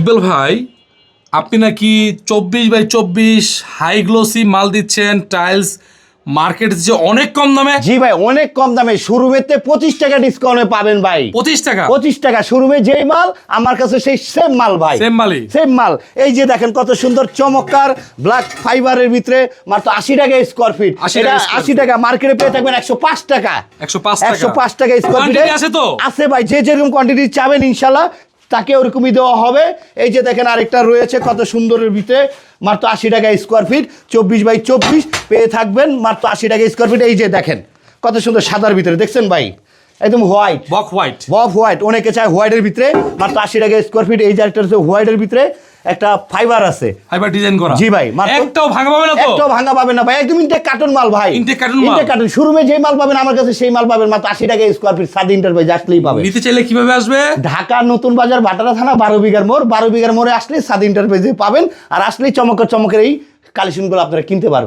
ইকবাল ভাই, আপনি নাকি 24x24 হাই গ্লোসি মাল দিচ্ছেন, টাইলস মার্কেট যে অনেক কম দামে। জি ভাই, অনেক কম দামে, শোরুমেতে 25 টাকা ডিসকাউন্টে পাবেন ভাই। 25 টাকা? 25 টাকা শোরুমে যেই মাল, আমার কাছে সেই সেম মাল ভাই। সেম মালই? সেম মাল। এই যে দেখেন কত সুন্দর চমৎকার ব্ল্যাক ফাইবারের ভিতরে মাত্র 80 টাকা স্কোয়ার ফিট। 80 এটা টাকা square 80 টাকা, মার্কেটে পেয়ে থাকবেন 105 টাকা। 105 টাকা? 105 টাকা স্কোয়ার ফিট কোয়ান্টিটি আছে তো? আছে ভাই, যে যেরকম কোয়ান্টিটি চাবেন ইনশাল্লাহ তাকে ওরকমই দেওয়া হবে। এই যে দেখেন আরেকটা রয়েছে কত সুন্দরের ভিতরে, মাত্র 80 টাকা স্কোয়ার ফিট, 24x24 পেয়ে থাকবেন মাত্র 80 টাকা স্কোয়ার ফিট। এই যে দেখেন কত সুন্দর সাদার ভিতরে, দেখছেন ভাই, একদম হোয়াইট, বক হোয়াইট। বব হোয়াইট, অনেকে চায় হোয়াইটের ভিতরে, মাত্র 80 টাকা স্কোয়ার ফিট। এই যে একটা হচ্ছে হোয়াইটের ভিতরে একটা ফাইবার আছে, ফাইবার ডিজাইন করা। জি ভাই, একটাও ভাঙা পাবে না তো? একটাও ভাঙা পাবেন না ভাই, একদম ইনটেক কার্টন মাল ভাই। ইনটেক কার্টন মাল? ইনটেক কার্টন, শোরুমে যেই মাল পাবেন আমার কাছে সেই মাল পাবেন মাত্র 80 টাকা স্কোয়ার ফিট। সাদ এন্টারপ্রাইজ আসলেই পাবেন। নিতে চাইলে কিভাবে আসবে? ঢাকা নতুন বাজার ভাটারা থানা 12 বিঘার মোড়, 12 বিঘার মোড়ে আসলে সাদ এন্টারপ্রাইজে পাবেন। আর আসলেই চমকের এই কালেকশনগুলো আপনারা কিনতে পারবেন।